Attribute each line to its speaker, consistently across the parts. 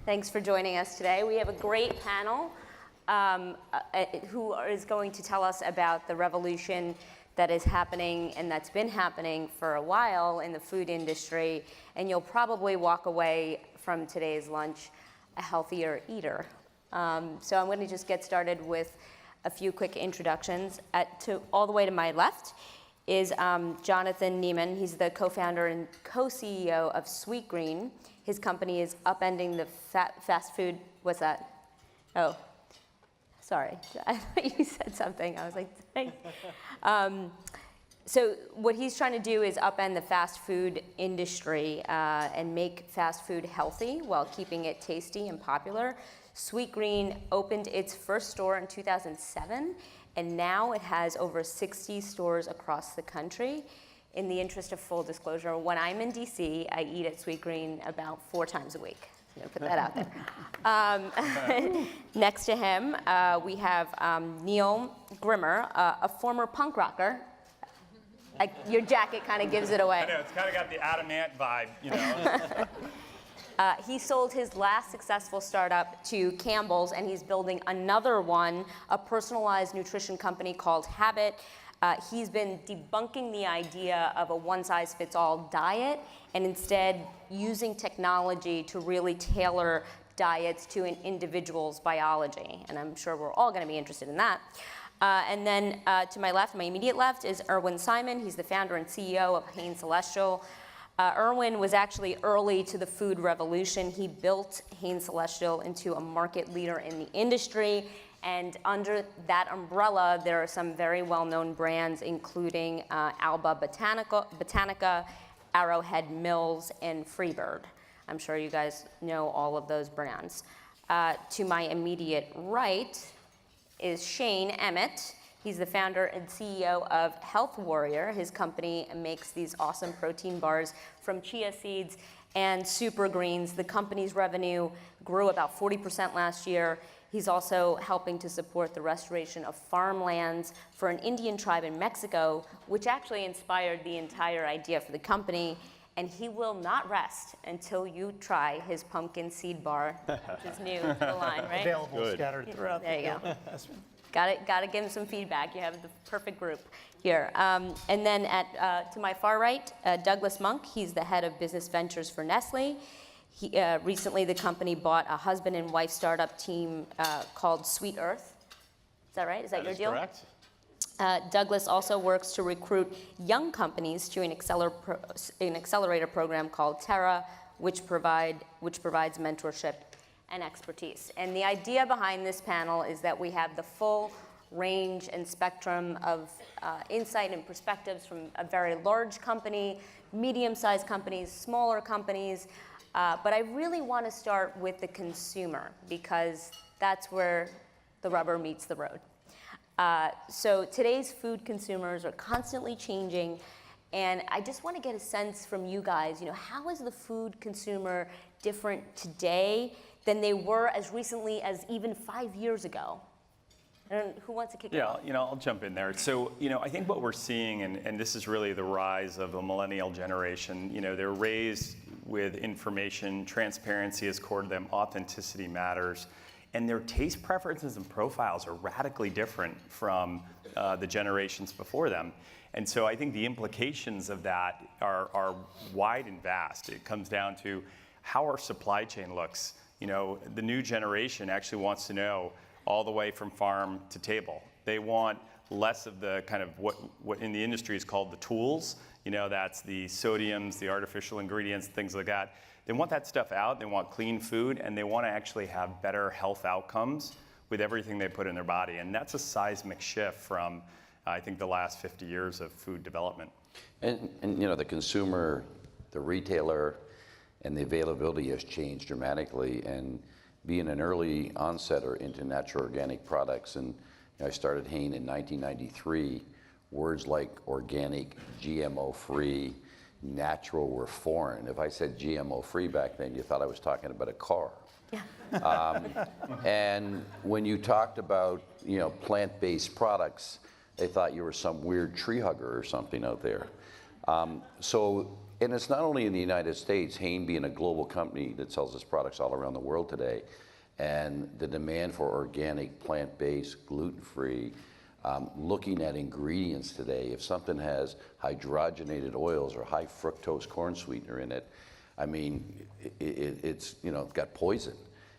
Speaker 1: Thanks for joining us today. We have a great panel who is going to tell us about the revolution that is happening and that's been happening for a while in the food industry. And you'll probably walk away from today's lunch a healthier eater. So I'm going to just get started with a few quick introductions. All the way to my left is Jonathan Neiman. He's the co-founder and co-CEO of Sweetgreen. His company is upending the fast food. What's that? Oh, sorry. I thought you said something. I was like, thanks. So what he's trying to do is upend the fast food industry and make fast food healthy while keeping it tasty and popular. Sweetgreen opened its first store in 2007, and now it has over 60 stores across the country. In the interest of full disclosure, when I'm in DC, I eat at Sweetgreen about 4 times a week. I'm gonna put that out there. Next to him, we have Neil Grimmer, a former punk rocker. Your jacket kind of gives it away.
Speaker 2: I know, it's kind of got the adamant vibe, you know.
Speaker 1: He sold his last successful startup to Campbell's, and he's building another one, a personalized nutrition company called Habit. He's been debunking the idea of a one-size-fits-all diet and instead using technology to really tailor diets to an individual's biology. And I'm sure we're all going to be interested in that. And then to my left, my immediate left, is Irwin Simon. He's the founder and CEO of Hain Celestial. Irwin was actually early to the food revolution. He built Hain Celestial into a market leader in the industry. And under that umbrella, there are some very well-known brands, including Alba Botanica, Arrowhead Mills, and Freebird. I'm sure you guys know all of those brands. To my immediate right is Shane Emmett. He's the founder and CEO of Health Warrior. His company makes these awesome protein bars from chia seeds and super greens. The company's revenue grew about 40% last year. He's also helping to support the restoration of farmlands for an Indian tribe in Mexico, which actually inspired the entire idea for the company. And he will not rest until you try his pumpkin seed bar, which is new to the line, right?
Speaker 3: Available scattered throughout.
Speaker 1: There you go. Got to give him some feedback. You have the perfect group here. And then to my far right, Douglas Monk. He's the head of business ventures for Nestle. Recently, the company bought a husband and wife startup team called Sweet Earth. Is that right? Is that your deal?
Speaker 2: Correct.
Speaker 1: Douglas also works to recruit young companies to an accelerator program called Terra, which provides mentorship and expertise. And the idea behind this panel is that we have the full range and spectrum of insight and perspectives from a very large company, medium-sized companies, smaller companies. But I really want to start with the consumer because that's where the rubber meets the road. So today's food consumers are constantly changing, and I just want to get a sense from you guys, how is the food consumer different today than they were as recently as even 5 years ago? Who wants to kick it off?
Speaker 2: Yeah, I'll jump in there. So, I think what we're seeing, and this is really the rise of the millennial generation, they're raised with information, transparency is core to them, authenticity matters, and their taste preferences and profiles are radically different from the generations before them. And so I think the implications of that are wide and vast. It comes down to how our supply chain looks. The new generation actually wants to know all the way from farm to table. They want less of the kind of what in the industry is called the tools. That's the sodiums, the artificial ingredients, things like that. They want that stuff out. They want clean food, and they want to actually have better health outcomes with everything they put in their body. And that's a seismic shift from, I think, the last 50 years of food development.
Speaker 4: And the consumer, the retailer, and the availability has changed dramatically. And being an early onsetter into natural organic products, and I started Hain in 1993, words like organic, GMO-free, natural were foreign. If I said GMO-free back then, you thought I was talking about a car. Yeah. And when you talked about plant-based products, they thought you were some weird tree hugger or something out there. So And it's not only in the United States, Hain being a global company that sells its products all around the world today, and the demand for organic, plant-based, gluten-free, looking at ingredients today, if something has hydrogenated oils or high fructose corn sweetener in it, I mean, it's got poison.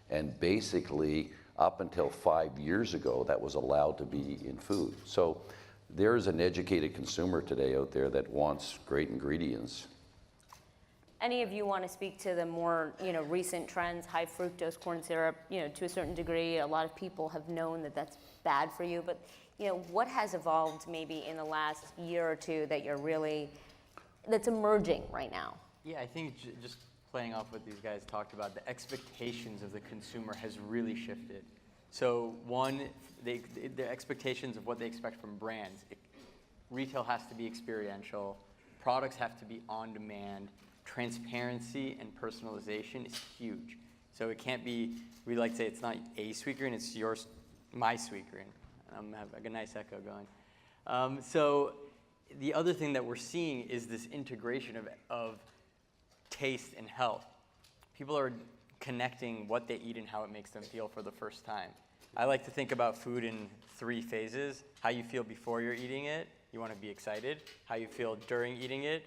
Speaker 4: And basically, up until 5 years ago, that was allowed to be in food. So there's an educated consumer today out there that wants great ingredients.
Speaker 1: Any of you want to speak to the more, recent trends, high fructose corn syrup, to a certain degree, a lot of people have known that that's bad for you, but, what has evolved maybe in the last year or two that that's emerging right now?
Speaker 3: Yeah, I think just playing off what these guys talked about, the expectations of the consumer has really shifted. So one, the expectations of what they expect from brands. Retail has to be experiential, products have to be on demand, transparency and personalization is huge. So it can't be, we like to say it's not a Sweetgreen, it's my Sweetgreen. I have a nice echo going. So the other thing that we're seeing is this integration of taste and health. People are connecting what they eat and how it makes them feel for the first time. I like to think about food in 3 phases. How you feel before you're eating it, you want to be excited. How you feel during eating it,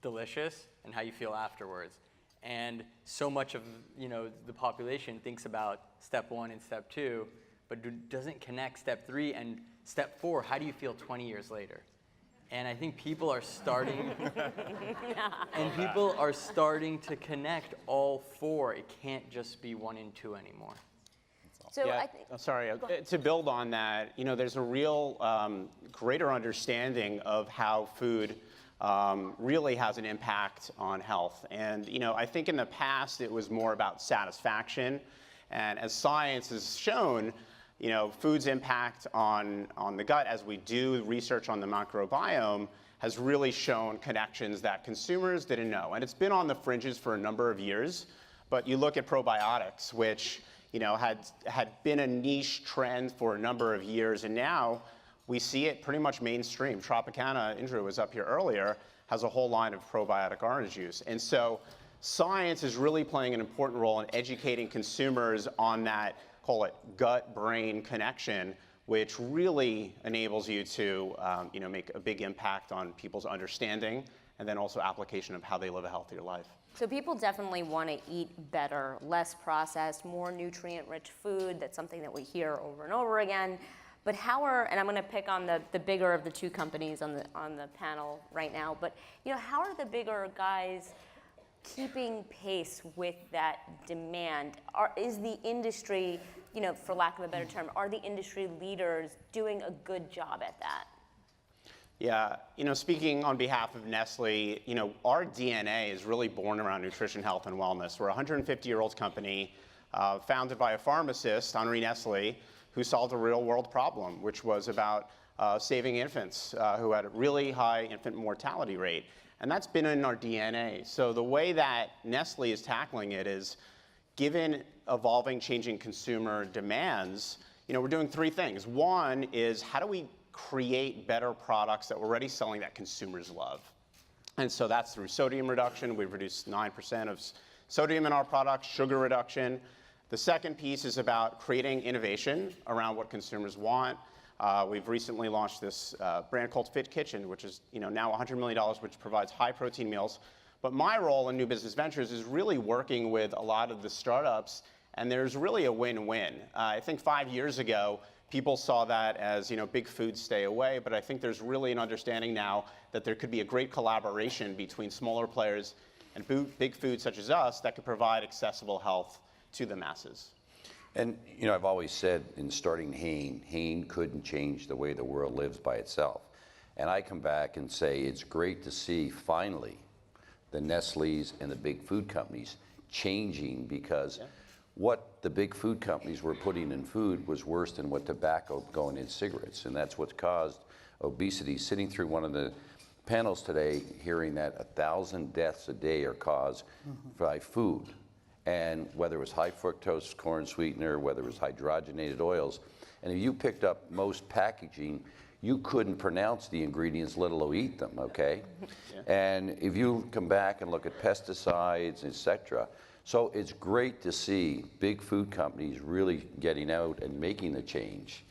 Speaker 3: delicious, and how you feel afterwards. And so much of the population thinks about step 1 and step 2, but doesn't connect step 3 and step 4. How do you feel 20 years later? And I think people are starting, to connect all 4. It can't just be 1 and 2 anymore.
Speaker 1: So
Speaker 5: Yeah, to build on that, there's a real greater understanding of how food really has an impact on health. And, I think in the past it was more about satisfaction. And as science has shown, food's impact on the gut, as we do research on the microbiome, has really shown connections that consumers didn't know. And it's been on the fringes for a number of years. But you look at probiotics, which had been a niche trend for a number of years, and now we see it pretty much mainstream. Tropicana, Indra was up here earlier, has a whole line of probiotic orange juice. And so science is really playing an important role in educating consumers on that, call it gut-brain connection, which really enables you to make a big impact on people's understanding and then also application of how they live a healthier life.
Speaker 1: So people definitely want to eat better, less processed, more nutrient-rich food. That's something that we hear over and over again. But and I'm going to pick on the bigger of the 2 companies on the panel right now, but how are the bigger guys keeping pace with that demand? Is the industry, for lack of a better term, are the industry leaders doing a good job at that?
Speaker 5: Yeah, speaking on behalf of Nestle, our DNA is really born around nutrition, health, and wellness. We're a 150-year-old company founded by a pharmacist, Henri Nestle, who solved a real-world problem, which was about saving infants who had a really high infant mortality rate. And that's been in our DNA. So the way that Nestle is tackling it is, given evolving, changing consumer demands, we're doing 3 things. One is, how do we create better products that we're already selling that consumers love? And so that's through sodium reduction. We've reduced 9% of sodium in our products, sugar reduction. The second piece is about creating innovation around what consumers want. We've recently launched this brand called Fit Kitchen, which is now $100 million, which provides high protein meals. But my role in New Business Ventures is really working with a lot of the startups, and there's really a win-win. I think 5 years ago, people saw that as, big food, stay away, but I think there's really an understanding now that there could be a great collaboration between smaller players and big food such as us that could provide accessible health to the masses.
Speaker 4: And, I've always said in starting Hain couldn't change the way the world lives by itself. And I come back and say it's great to see finally the Nestle's and the big food companies changing, because what the big food companies were putting in food was worse than what tobacco going in cigarettes. And that's what caused obesity. Sitting through one of the panels today, hearing that 1,000 deaths a day are caused by food. And whether it was high fructose corn sweetener, whether it was hydrogenated oils. And if you picked up most packaging, you couldn't pronounce the ingredients, let alone eat them, okay? And if you come back and look at pesticides, et cetera, so it's great to see big food companies really getting out and making the change,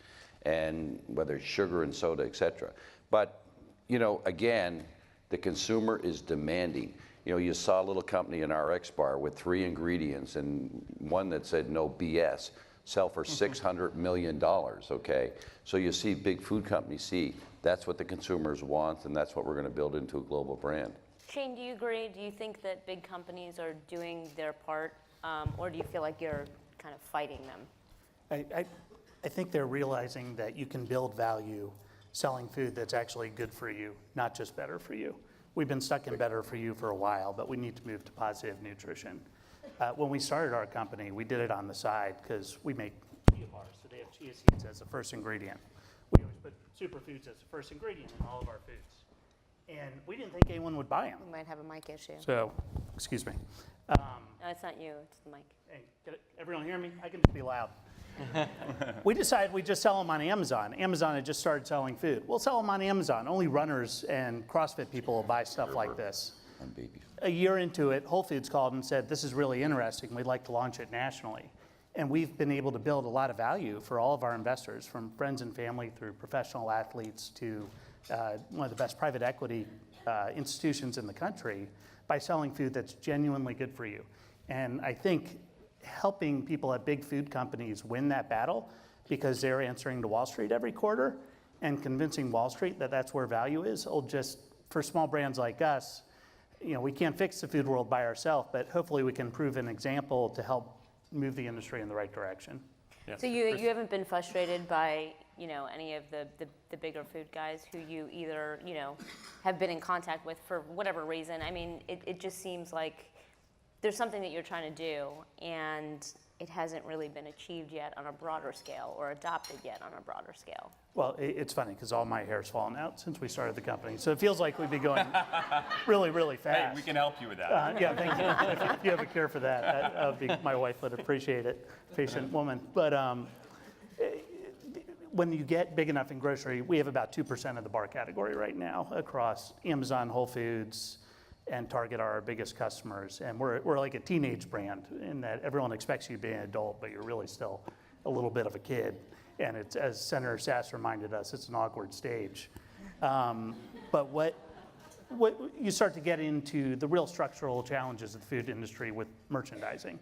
Speaker 4: and whether it's sugar and soda, et cetera. But, you know, again, the consumer is demanding. You know, you saw a little company in our X bar with 3 ingredients and one that said no BS, sell for $600 million, okay? So you see big food companies see that's what the consumers want, and that's what we're gonna build into a global brand.
Speaker 1: Shane, do you agree? Do you think that big companies are doing their part, or do you feel like you're kind of fighting them?
Speaker 6: I think they're realizing that you can build value selling food that's actually good for you, not just better for you. We've been stuck in better for you for a while, but we need to move to positive nutrition. When we started our company, we did it on the side because we make chia bars, so they have chia seeds as the first ingredient. We always put superfoods as the first ingredient in all of our foods. And we didn't think anyone would buy them.
Speaker 1: We might have a mic issue.
Speaker 6: So, excuse me.
Speaker 1: No, it's not you, it's the mic.
Speaker 6: Hey, everyone hear me? I can be loud. We decided we'd just sell them on Amazon. Amazon had just started selling food. We'll sell them on Amazon. Only runners and CrossFit people will buy stuff like this.
Speaker 4: On babies.
Speaker 6: A year into it, Whole Foods called and said, this is really interesting. We'd like to launch it nationally. And we've been able to build a lot of value for all of our investors, from friends and family through professional athletes to one of the best private equity institutions in the country, by selling food that's genuinely good for you. And I think helping people at big food companies win that battle, because they're answering to Wall Street every quarter, and convincing Wall Street that that's where value is, will just, for small brands like us, you know, we can't fix the food world by ourselves, but hopefully we can prove an example to help move the industry in the right direction.
Speaker 2: Yeah.
Speaker 1: So you haven't been frustrated by, you know, any of the bigger food guys who you either, you know, have been in contact with for whatever reason? I mean, it just seems like there's something that you're trying to do, and it hasn't really been achieved yet on a broader scale, or adopted yet on a broader scale.
Speaker 6: Well, it's funny because all my hair's fallen out since we started the company, so it feels like we'd be going really, really fast.
Speaker 2: Hey, we can help you with that.
Speaker 6: Yeah, thank you. If you have a cure for that, that would be, my wife would appreciate it, patient woman. But when you get big enough in grocery, we have about 2% of the bar category right now across Amazon, Whole Foods, and Target are our biggest customers. And we're like a teenage brand in that everyone expects you to be an adult, but you're really still a little bit of a kid. And it's, as Senator Sass reminded us, it's an awkward stage. But what you start to get into the real structural challenges of the food industry with merchandising.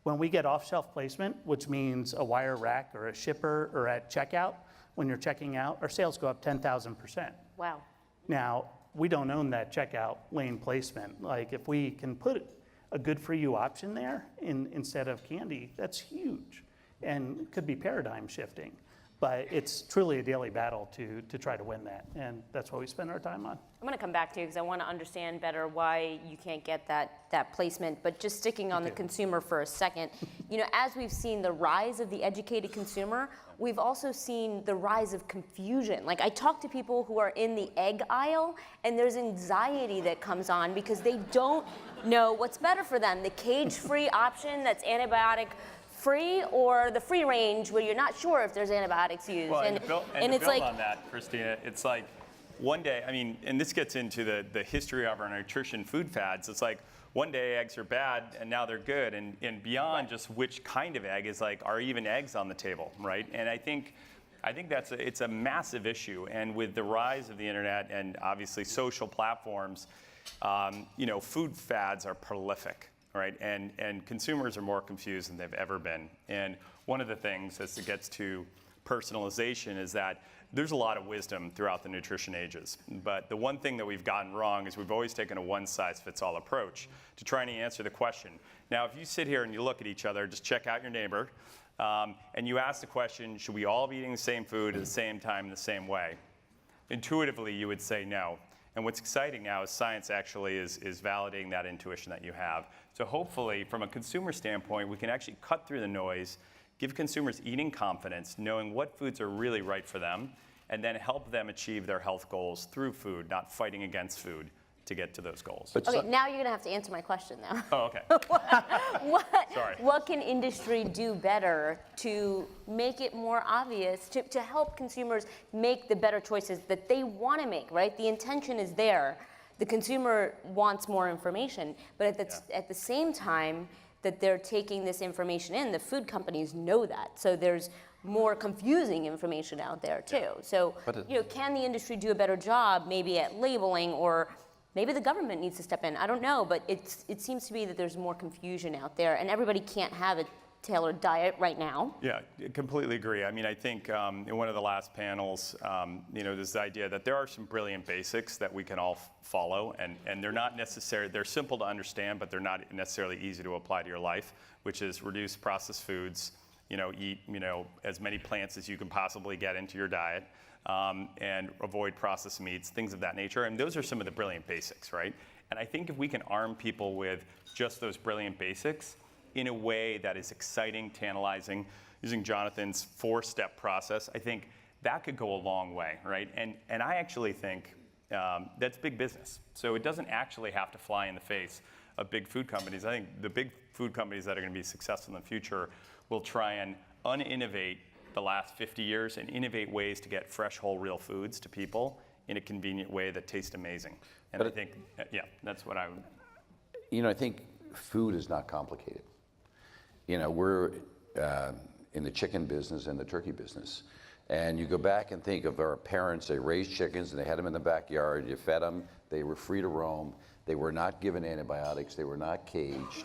Speaker 6: When we get off-shelf placement, which means a wire rack or a shipper or at checkout, when you're checking out, our sales go up 10,000%.
Speaker 1: Wow.
Speaker 6: Now, we don't own that checkout lane placement. Like, if we can put a good for you option there instead of candy, that's huge and could be paradigm shifting. But it's truly a daily battle to try to win that, and that's what we spend our time on.
Speaker 1: I'm going to come back to you because I want to understand better why you can't get that placement. But just sticking on the consumer for a second, you know, as we've seen the rise of the educated consumer, we've also seen the rise of confusion. Like, I talk to people who are in the egg aisle, and there's anxiety that comes on because they don't know what's better for them. The cage-free option that's antibiotic free, or the free range where you're not sure if there's antibiotics used.
Speaker 2: Well, and to build
Speaker 1: it's like,
Speaker 2: on that, Christina, it's like one day, I mean, and this gets into the history of our nutrition food fads. It's like one day eggs are bad and now they're good, and beyond just which kind of egg is like, are even eggs on the table, right? And I think it's a massive issue. And with the rise of the internet and obviously social platforms, you know, food fads are prolific. Right, and consumers are more confused than they've ever been. And one of the things, as it gets to personalization, is that there's a lot of wisdom throughout the nutrition ages. But the one thing that we've gotten wrong is we've always taken a one-size-fits-all approach to trying to answer the question. Now, if you sit here and you look at each other, just check out your neighbor, and you ask the question, should we all be eating the same food at the same time in the same way? Intuitively, you would say no. And what's exciting now is science actually is validating that intuition that you have. So hopefully, from a consumer standpoint, we can actually cut through the noise, give consumers eating confidence, knowing what foods are really right for them, and then help them achieve their health goals through food, not fighting against food, to get to those goals.
Speaker 1: Okay, now you're gonna have to answer my question now.
Speaker 2: Oh, okay. Sorry.
Speaker 1: What can industry do better to make it more obvious, to help consumers make the better choices that they want to make, right? The intention is there. The consumer wants more information, but at the same time that they're taking this information in, the food companies know that. So there's more confusing information out there too. So, can the industry do a better job maybe at labeling, or maybe the government needs to step in? I don't know, but it seems to be that there's more confusion out there, and everybody can't have a tailored diet right now.
Speaker 2: Yeah, I completely agree. I mean, I think in one of the last panels, this idea that there are some brilliant basics that we can all follow, and they're not necessary, they're simple to understand, but they're not necessarily easy to apply to your life, which is reduce processed foods, eat, as many plants as you can possibly get into your diet, and avoid processed meats, things of that nature. And those are some of the brilliant basics, right? And I think if we can arm people with just those brilliant basics in a way that is exciting, tantalizing, using Jonathan's 4-step process, I think that could go a long way, right? And I actually think that's big business. So it doesn't actually have to fly in the face of big food companies. I think the big food companies that are going to be successful in the future will try and uninnovate the last 50 years and innovate ways to get fresh, whole, real foods to people in a convenient way that tastes amazing. And I think, that's what I would.
Speaker 4: I think food is not complicated. We're in the chicken business and the turkey business. And you go back and think of our parents, they raised chickens and they had them in the backyard, you fed them, they were free to roam, they were not given antibiotics, they were not caged,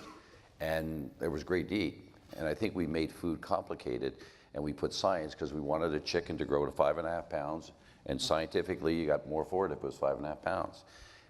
Speaker 4: and it was great to eat. And I think we made food complicated, and we put science because we wanted a chicken to grow to 5.5 pounds, and scientifically you got more for it if it was 5.5 pounds.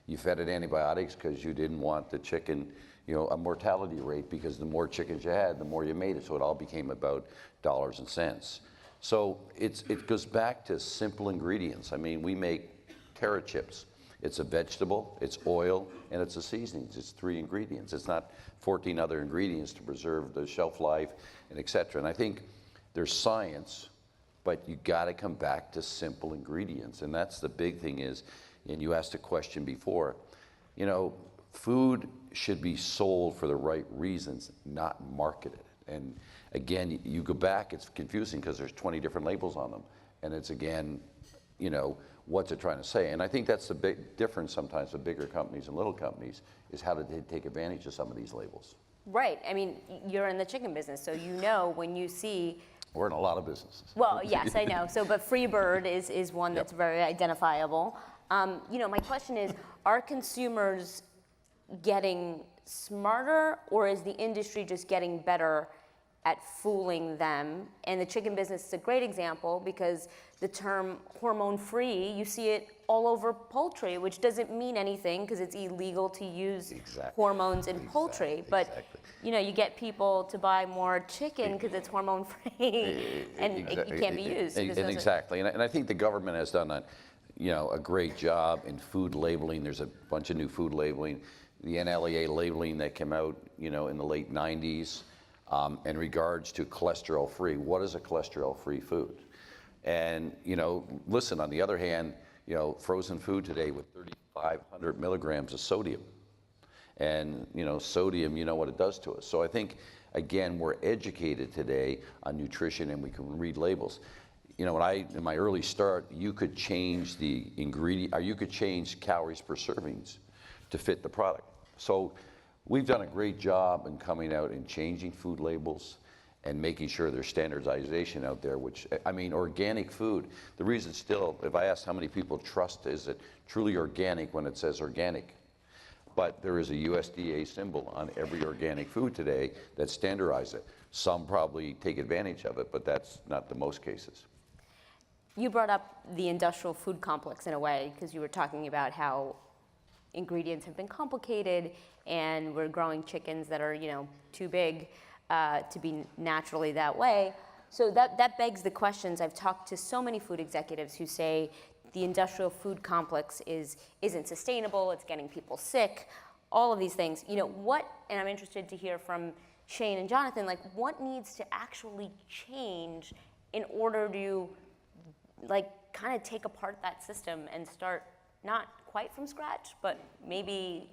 Speaker 4: You fed it antibiotics because you didn't want the chicken, a mortality rate, because the more chickens you had, the more you made it. So it all became about dollars and cents. So it goes back to simple ingredients. I mean, we make Terra chips. It's a vegetable, it's oil, and it's a seasonings. It's 3 ingredients. It's not 14 other ingredients to preserve the shelf life and et cetera. And I think there's science, but you got to come back to simple ingredients. And that's the big thing is, and you asked a question before, food should be sold for the right reasons, not marketed. And again, you go back, it's confusing because there's 20 different labels on them. And it's again, what's it trying to say? And I think that's the big difference sometimes with bigger companies and little companies, is how to take advantage of some of these labels.
Speaker 1: Right. I mean, you're in the chicken business, so when you see.
Speaker 4: We're in a lot of businesses.
Speaker 1: Well, yes, I know. So, but Freebird is one that's very identifiable. My question is, are consumers getting smarter, or is the industry just getting better at fooling them? And the chicken business is a great example because the term hormone-free, you see it all over poultry, which doesn't mean anything because it's illegal to use hormones in poultry. But you get people to buy more chicken because it's hormone-free, and it can't be used.
Speaker 4: Exactly, and I think the government has done a great job in food labeling. There's a bunch of new food labeling. The NLEA labeling that came out, in the late 90s, in regards to cholesterol-free. What is a cholesterol-free food? And, listen, on the other hand, frozen food today with 3,500 milligrams of sodium. And, sodium, what it does to us. So I think, again, we're educated today on nutrition and we can read labels. In my early start, you could change the ingredient, or you could change calories per servings to fit the product. So we've done a great job in coming out and changing food labels and making sure there's standardization out there, which, organic food, the reason still, if I ask how many people trust, is it truly organic when it says organic? But there is a USDA symbol on every organic food today that standardizes it. Some probably take advantage of it, but that's not the most cases.
Speaker 1: You brought up the industrial food complex in a way because you were talking about how ingredients have been complicated and we're growing chickens that are, too big to be naturally that way. So that begs the questions. I've talked to so many food executives who say the industrial food complex isn't sustainable, it's getting people sick, all of these things. And I'm interested to hear from Shane and Jonathan, what needs to actually change in order to kind of take apart that system and start not quite from scratch, but maybe,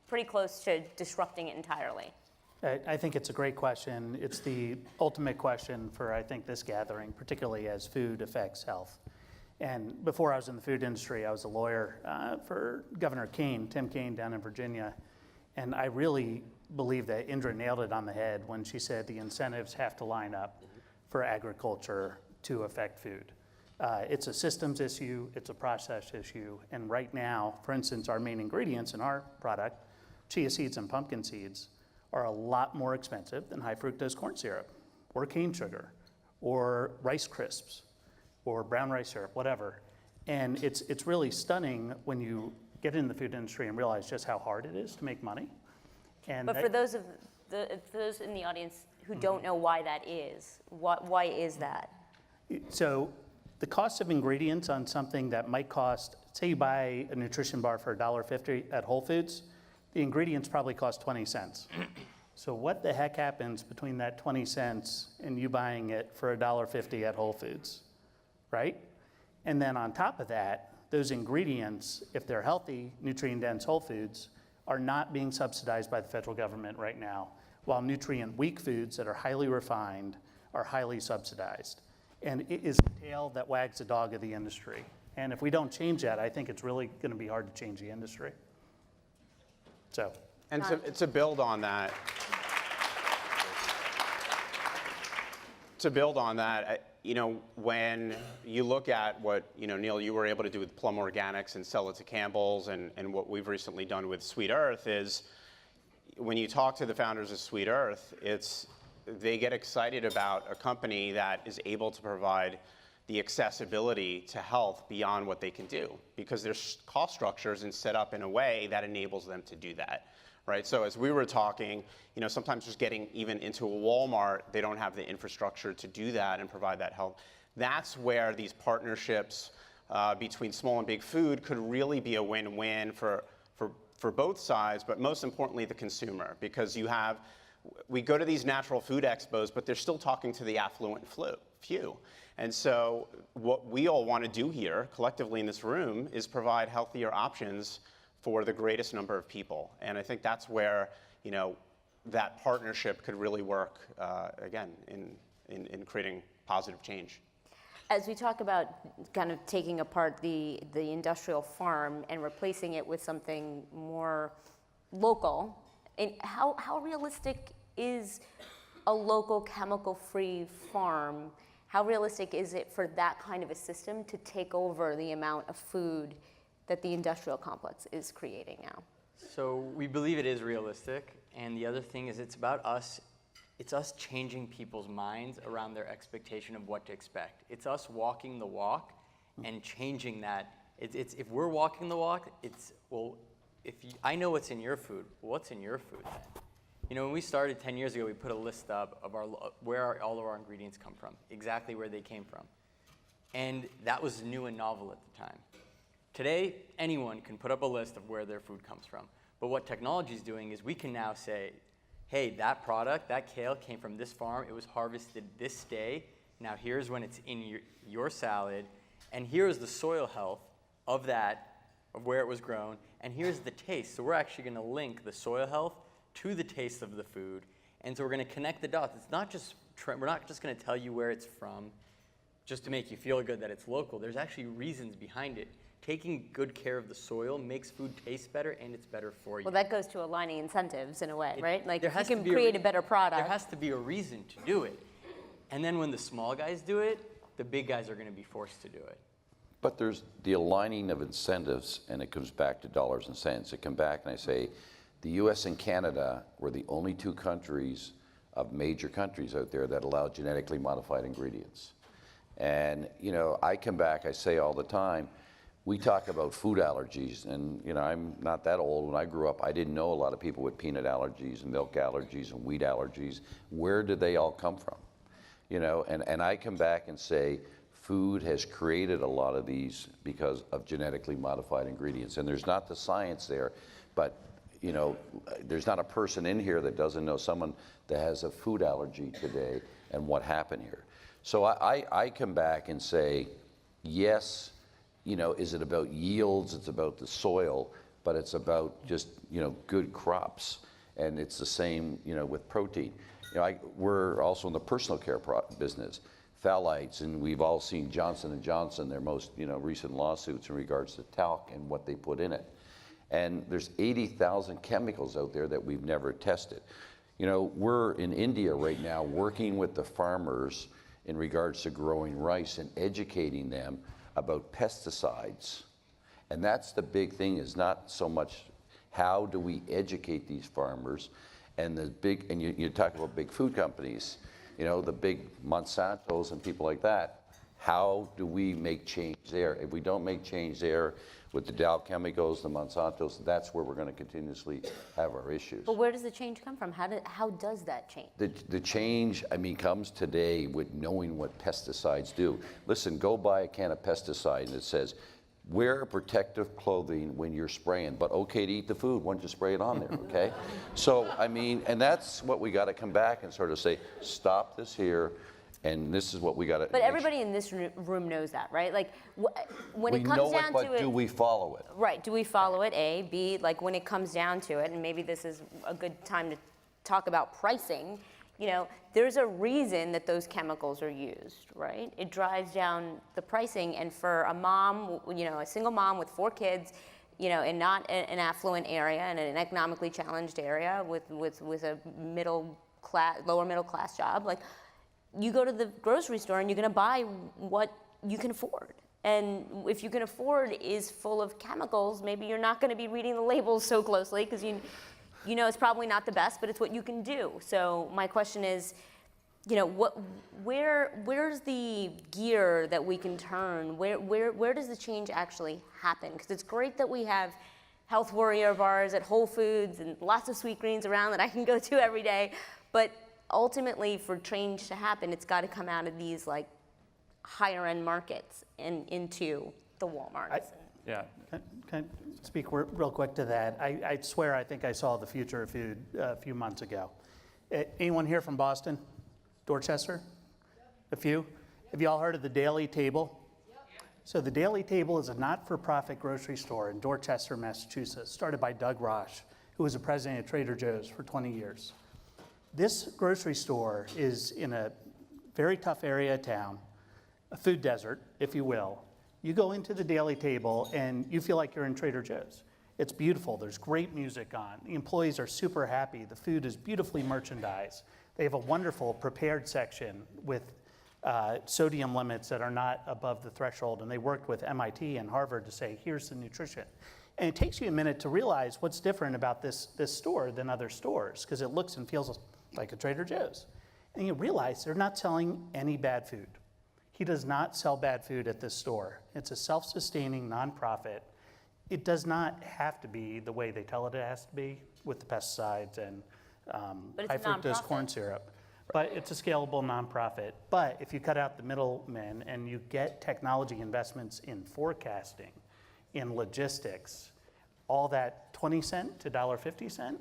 Speaker 1: pretty close to disrupting it entirely?
Speaker 6: I think it's a great question. It's the ultimate question for, I think, this gathering, particularly as food affects health. And before I was in the food industry, I was a lawyer for Governor Kane, Tim Kaine down in Virginia. And I really believe that Indra nailed it on the head when she said the incentives have to line up for agriculture to affect food. It's a systems issue, it's a process issue. And right now, for instance, our main ingredients in our product, chia seeds and pumpkin seeds, are a lot more expensive than high fructose corn syrup or cane sugar or rice crisps or brown rice syrup, whatever. And it's really stunning when you get in the food industry and realize just how hard it is to make money. And
Speaker 1: But for those in the audience who don't know why that is, why is that?
Speaker 6: So the cost of ingredients on something that might cost, say you buy a nutrition bar for $1.50 at Whole Foods, the ingredients probably cost 20 cents. So what the heck happens between that 20 cents and you buying it for $1.50 at Whole Foods, right? And then on top of that, those ingredients, if they're healthy, nutrient-dense whole foods, are not being subsidized by the federal government right now, while nutrient-weak foods that are highly refined are highly subsidized. And it is the tail that wags the dog of the industry. And if we don't change that, I think it's really going to be hard to change the industry. So.
Speaker 5: And to build on that, when you look at what, Neil, you were able to do with Plum Organics and sell it to Campbell's, and what we've recently done with Sweet Earth is, when you talk to the founders of Sweet Earth, they get excited about a company that is able to provide the accessibility to health beyond what they can do, because their cost structures and set up in a way that enables them to do that, right? So as we were talking, sometimes just getting even into a Walmart, they don't have the infrastructure to do that and provide that health. That's where these partnerships between small and big food could really be a win-win for both sides, but most importantly, the consumer, because we go to these natural food expos, but they're still talking to the affluent few. And so what we all want to do here, collectively in this room, is provide healthier options for the greatest number of people. And I think that's where, that partnership could really work, again, in creating positive change.
Speaker 1: As we talk about kind of taking apart the industrial farm and replacing it with something more local, and how realistic is a local chemical-free farm? How realistic is it for that kind of a system to take over the amount of food that the industrial complex is creating now?
Speaker 3: So we believe it is realistic, and the other thing is it's about us. It's us changing people's minds around their expectation of what to expect. It's us walking the walk and changing that. If we're walking the walk, I know what's in your food. What's in your food then? When we started 10 years ago, we put a list up of where all of our ingredients come from, exactly where they came from. And that was new and novel at the time. Today, anyone can put up a list of where their food comes from. But what technology is doing is we can now say, hey, that product, that kale came from this farm, it was harvested this day, now here's when it's in your salad, and here's the soil health of where it was grown, and here's the taste. So we're actually going to link the soil health to the taste of the food, and so we're going to connect the dots. It's not just we're not just going to tell you where it's from just to make you feel good that it's local. There's actually reasons behind it. Taking good care of the soil makes food taste better, and it's better for you.
Speaker 1: Well, that goes to aligning incentives in a way, right? Like,
Speaker 3: there
Speaker 1: if you
Speaker 3: has to
Speaker 1: can
Speaker 3: be
Speaker 1: create a better product.
Speaker 3: There has to be a reason to do it. And then when the small guys do it, the big guys are going to be forced to do it.
Speaker 4: But there's the aligning of incentives, and it comes back to dollars and cents. It comes back and I say, the US and Canada were the only two countries of major countries out there that allow genetically modified ingredients. And, I come back, I say all the time, we talk about food allergies, and, I'm not that old. When I grew up, I didn't know a lot of people with peanut allergies and milk allergies and wheat allergies. Where did they all come from? And I come back and say, food has created a lot of these because of genetically modified ingredients. And there's not the science there, but there's not a person in here that doesn't know someone that has a food allergy today and what happened here. So I come back and say, yes, is it about yields? It's about the soil, but it's about just, good crops. And it's the same, with protein. We're also in the personal care business, phthalates, and we've all seen Johnson & Johnson, their most, recent lawsuits in regards to talc and what they put in it. And there's 80,000 chemicals out there that we've never tested. We're in India right now working with the farmers in regards to growing rice and educating them about pesticides. And that's the big thing, is not so much how do we educate these farmers, and you talk about big food companies, the big Monsantos and people like that. How do we make change there? If we don't make change there with the Dow Chemicals, the Monsantos, that's where we're going to continuously have our issues.
Speaker 1: But where does the change come from? How does that change?
Speaker 4: The change, comes today with knowing what pesticides do. Listen, go buy a can of pesticide and it says, wear protective clothing when you're spraying, but okay to eat the food once you spray it on there, okay? So, and that's what we got to come back and sort of say, stop this here, and this is what we got to.
Speaker 1: But everybody in this room knows that, right? Like, when it comes down to it.
Speaker 4: But do we follow it?
Speaker 1: Right, do we follow it, A? B, like when it comes down to it, and maybe this is a good time to talk about pricing, there's a reason that those chemicals are used, right? It drives down the pricing, and for a mom, a single mom with 4 kids, in not an affluent area, and an economically challenged area with a lower middle class job, like, you go to the grocery store and you're gonna buy what you can afford. And if you can afford is full of chemicals, maybe you're not gonna be reading the labels so closely, because you know it's probably not the best, but it's what you can do. So my question is, where's the gear that we can turn? Where does the change actually happen? Because it's great that we have health warrior bars at Whole Foods and lots of sweet greens around that I can go to every day, but ultimately, for change to happen, it's got to come out of these like higher end markets and into the Walmarts.
Speaker 2: Yeah.
Speaker 6: Can I speak real quick to that? I swear I think I saw the future of food a few months ago. Anyone here from Boston? Dorchester? A few? Have you all heard of the Daily Table? So the Daily Table is a not-for-profit grocery store in Dorchester, Massachusetts, started by Doug Roche, who was the president of Trader Joe's for 20 years. This grocery store is in a very tough area of town, a food desert, if you will. You go into the Daily Table and you feel like you're in Trader Joe's. It's beautiful. There's great music on. The employees are super happy. The food is beautifully merchandised. They have a wonderful prepared section with sodium limits that are not above the threshold, and they worked with MIT and Harvard to say, here's the nutrition. And it takes you a minute to realize what's different about this store than other stores, because it looks and feels like a Trader Joe's. And you realize they're not selling any bad food. He does not sell bad food at this store. It's a self-sustaining nonprofit. It does not have to be the way they tell it has to be, with the pesticides and high fructose corn syrup. But it's a scalable nonprofit. But if you cut out the middlemen and you get technology investments in forecasting, in logistics, all that 20 cent to $1.50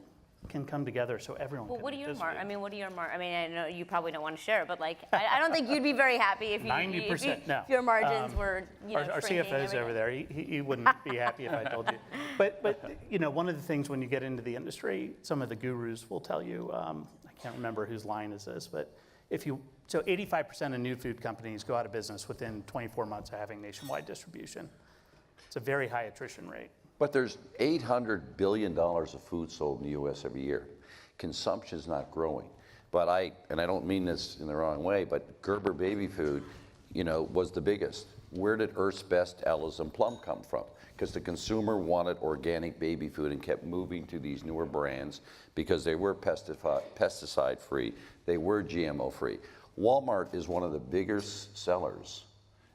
Speaker 6: can come together so everyone
Speaker 1: Well,
Speaker 6: can
Speaker 1: what are your
Speaker 6: participate.
Speaker 1: what are your I know you probably don't want to share it, but like, I don't think you'd be very happy if
Speaker 6: 90%, no.
Speaker 1: if your margins were,
Speaker 6: Our
Speaker 1: shrinking
Speaker 6: CFO's
Speaker 1: every
Speaker 6: over
Speaker 1: day.
Speaker 6: there. He wouldn't be happy if I told you. But one of the things when you get into the industry, some of the gurus will tell you, I can't remember whose line is this, but so 85% of new food companies go out of business within 24 months of having nationwide distribution. It's a very high attrition rate.
Speaker 4: But there's $800 billion of food sold in the U.S. every year. Consumption is not growing. But I don't mean this in the wrong way, but Gerber baby food, was the biggest. Where did Earth's Best, Ella's, and Plum come from? Because the consumer wanted organic baby food and kept moving to these newer brands because they were pesticide-free, they were GMO-free. Walmart is one of the biggest sellers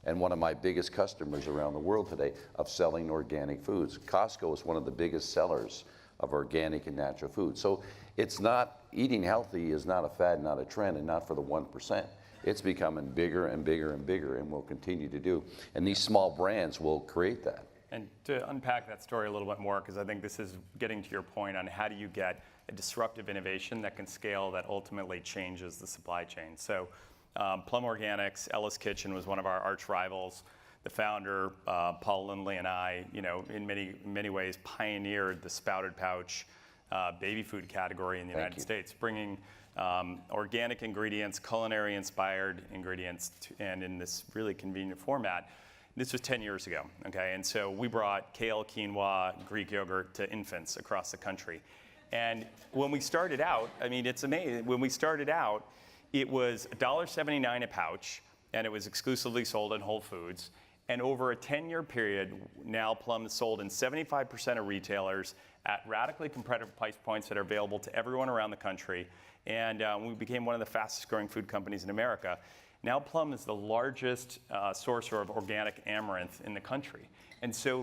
Speaker 4: and one of my biggest customers around the world today of selling organic foods. Costco is one of the biggest sellers of organic and natural food. So it's not, eating healthy is not a fad, not a trend, and not for the 1%. It's becoming bigger and bigger and bigger, and will continue to do. And these small brands will create that.
Speaker 2: And to unpack that story a little bit more, because I think this is getting to your point on how do you get a disruptive innovation that can scale that ultimately changes the supply chain. So Plum Organics, Ella's Kitchen was one of our arch rivals. the founder, Paul Lindley, and I, in many ways pioneered the spouted pouch baby food category in the United States, bringing organic ingredients, culinary inspired ingredients, and in this really convenient format. This was 10 years ago, okay? And so we brought kale, quinoa, Greek yogurt to infants across the country. And when we started out, I mean, it's amazing. When we started out, it was $1.79 a pouch, and it was exclusively sold in Whole Foods. And over a 10-year period, now Plum is sold in 75% of retailers at radically competitive price points that are available to everyone around the country. And we became one of the fastest growing food companies in America. Now Plum is the largest sourcer of organic amaranth in the country. And so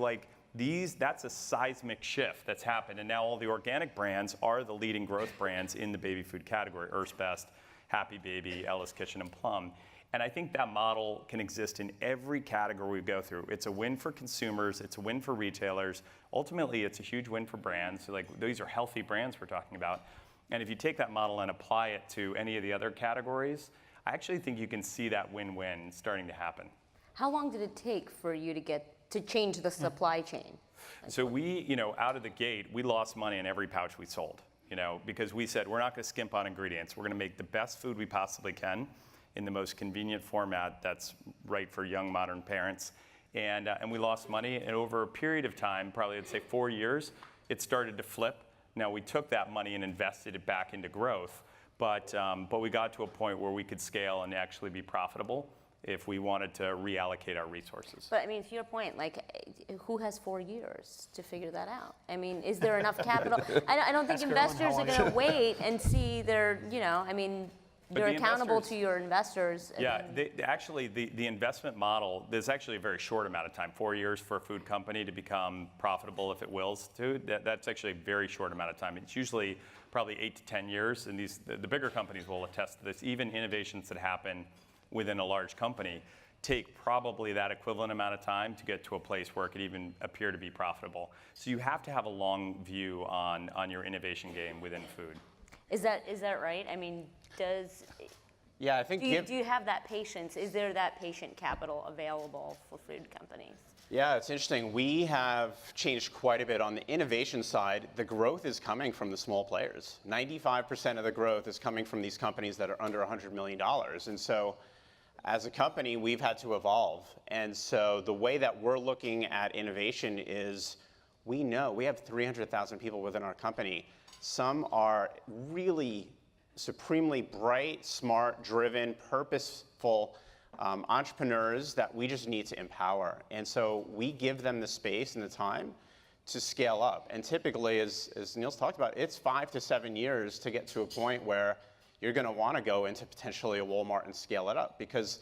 Speaker 2: that's a seismic shift that's happened. And now all the organic brands are the leading growth brands in the baby food category: Earth's Best, Happy Baby, Ella's Kitchen, and Plum. And I think that model can exist in every category we go through. It's a win for consumers, it's a win for retailers. Ultimately, it's a huge win for brands. So these are healthy brands we're talking about. And if you take that model and apply it to any of the other categories, I actually think you can see that win-win starting to happen.
Speaker 1: How long did it take for you to change the supply chain?
Speaker 2: So we, out of the gate, we lost money in every pouch we sold, because we said we're not going to skimp on ingredients. We're going to make the best food we possibly can in the most convenient format that's right for young modern parents. And we lost money, and over a period of time, probably I'd say 4 years, it started to flip. Now we took that money and invested it back into growth, but we got to a point where we could scale and actually be profitable if we wanted to reallocate our resources.
Speaker 1: But I mean, to your point, who has 4 years to figure that out? I mean, is there enough capital? I don't think investors are going to wait and see they're accountable to your investors.
Speaker 2: Yeah, the investment model, there's actually a very short amount of time, 4 years for a food company to become profitable if it wills to. That's actually a very short amount of time. It's usually probably 8 to 10 years, and the bigger companies will attest to this. Even innovations that happen within a large company take probably that equivalent amount of time to get to a place where it could even appear to be profitable. So you have to have a long view on your innovation game within food.
Speaker 1: Is that right? I mean,
Speaker 5: Yeah, I think
Speaker 1: do you have that patience? Is there that patient capital available for food companies?
Speaker 5: Yeah, it's interesting. We have changed quite a bit on the innovation side. The growth is coming from the small players. 95% of the growth is coming from these companies that are under $100 million. And so as a company, we've had to evolve. And so the way that we're looking at innovation is we know we have 300,000 people within our company. Some are really supremely bright, smart, driven, purposeful entrepreneurs that we just need to empower. And so we give them the space and the time to scale up. And typically, as Neil's talked about, it's 5 to 7 years to get to a point where you're going to want to go into potentially a Walmart and scale it up, because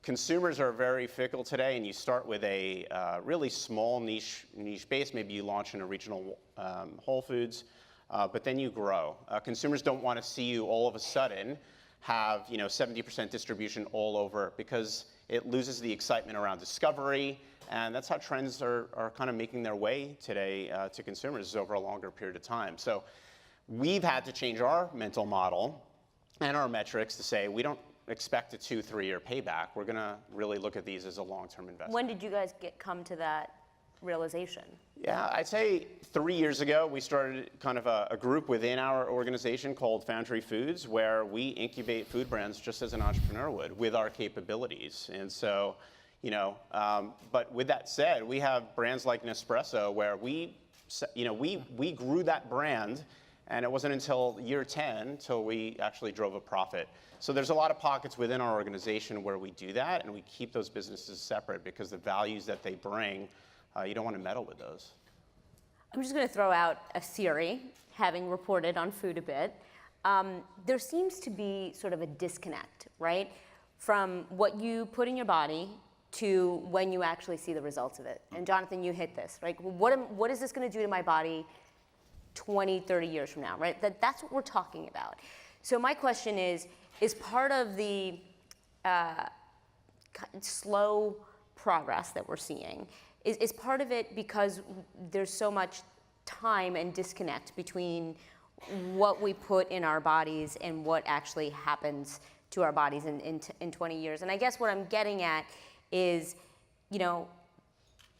Speaker 5: consumers are very fickle today, and you start with a really small niche base. Maybe you launch in a regional Whole Foods, but then you grow. Consumers don't want to see you all of a sudden have 70% distribution all over, because it loses the excitement around discovery, and that's how trends are kind of making their way today to consumers over a longer period of time. So we've had to change our mental model and our metrics to say we don't expect a 2-3 year payback. We're going to really look at these as a long-term investment.
Speaker 1: When did you guys come to that realization?
Speaker 5: Yeah, I'd say 3 years ago, we started kind of a group within our organization called Foundry Foods, where we incubate food brands just as an entrepreneur would with our capabilities. And so, but with that said, we have brands like Nespresso where we grew that brand, and it wasn't until year 10 till we actually drove a profit. So there's a lot of pockets within our organization where we do that, and we keep those businesses separate because the values that they bring, you don't want to meddle with those.
Speaker 1: I'm just going to throw out a theory, having reported on food a bit. There seems to be sort of a disconnect, right, from what you put in your body to when you actually see the results of it. And Jonathan, you hit this, right? What is this going to do to my body 20, 30 years from now, right? That's what we're talking about. So my question is part of the slow progress that we're seeing, is part of it because there's so much time and disconnect between what we put in our bodies and what actually happens to our bodies in 20 years? And I guess what I'm getting at is you know,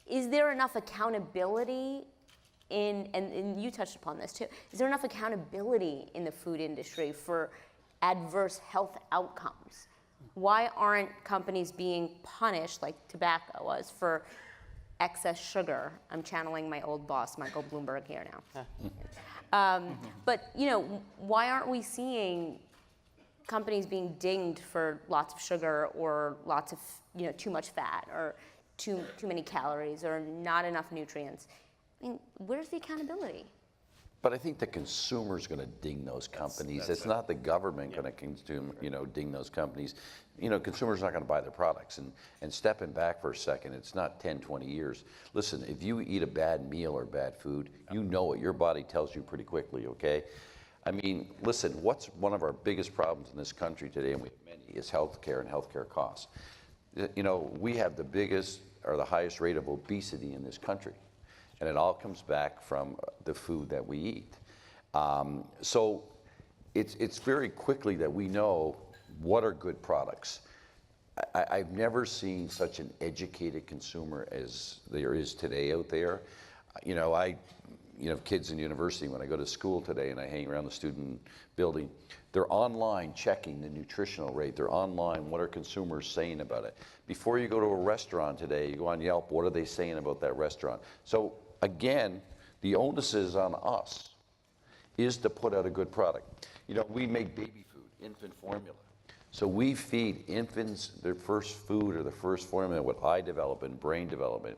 Speaker 1: is there enough accountability and you touched upon this too, is there enough accountability in the food industry for adverse health outcomes? Why aren't companies being punished like tobacco was for excess sugar? I'm channeling my old boss, Michael Bloomberg, here now. But you know, why aren't we seeing companies being dinged for lots of sugar or lots of, you know, too much fat or too many calories or not enough nutrients? I mean, where's the accountability?
Speaker 4: But I think the consumer's going to ding those companies. It's not the government going to ding those companies. You know, consumers are not going to buy their products. And stepping back for a second, it's not 10, 20 years. Listen, if you eat a bad meal or bad food, you know it. Your body tells you pretty quickly, okay? I mean, listen, what's one of our biggest problems in this country today, and we have many, is healthcare and healthcare costs. You know, we have the biggest or the highest rate of obesity in this country. And it all comes back from the food that we eat. So it's very quickly that we know what are good products. I've never seen such an educated consumer as there is today out there. You know, I have kids in university. When I go to school today and I hang around the student building, they're online checking the nutritional rate. They're online, what are consumers saying about it? Before you go to a restaurant today, you go on Yelp, what are they saying about that restaurant? So again, the onus is on us, is to put out a good product. You know, we make baby food, infant formula. So we feed infants their first food or the first formula with eye development, brain development.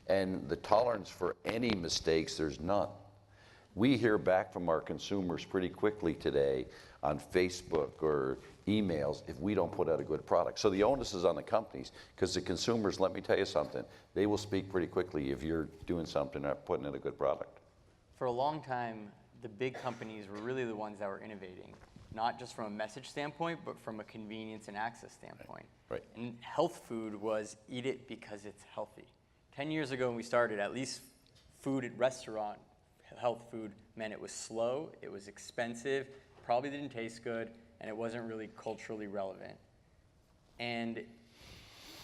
Speaker 4: And the tolerance for any mistakes, there's none. We hear back from our consumers pretty quickly today on Facebook or emails if we don't put out a good product. So the onus is on the companies, because the consumers, let me tell you something, they will speak pretty quickly if you're doing something, not putting in a good product.
Speaker 3: For a long time, the big companies were really the ones that were innovating, not just from a message standpoint, but from a convenience and access standpoint.
Speaker 4: Right.
Speaker 3: And health food was eat it because it's healthy. 10 years ago when we started, at least food at restaurant, health food meant it was slow, it was expensive, probably didn't taste good, and it wasn't really culturally relevant. And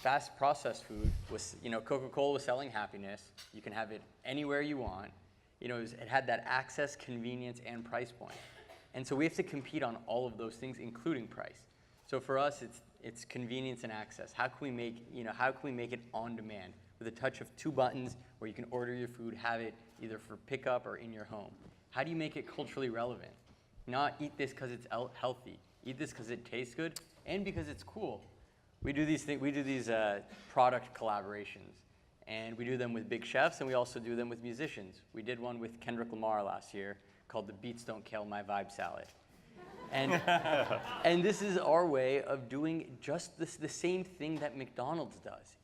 Speaker 3: fast processed food was, you know, Coca-Cola was selling happiness. You can have it anywhere you want. You know, it had that access, convenience, and price point. And so we have to compete on all of those things, including price. So for us, it's convenience and access. How can we make it on demand with a touch of 2 buttons where you can order your food, have it either for pickup or in your home? How do you make it culturally relevant? Not eat this because it's healthy. Eat this because it tastes good and because it's cool. We do these product collaborations, and we do them with big chefs, and we also do them with musicians. We did one with Kendrick Lamar last year called the Beats Don't Kill My Vibe Salad. And this is our way of doing just the same thing that McDonald's does.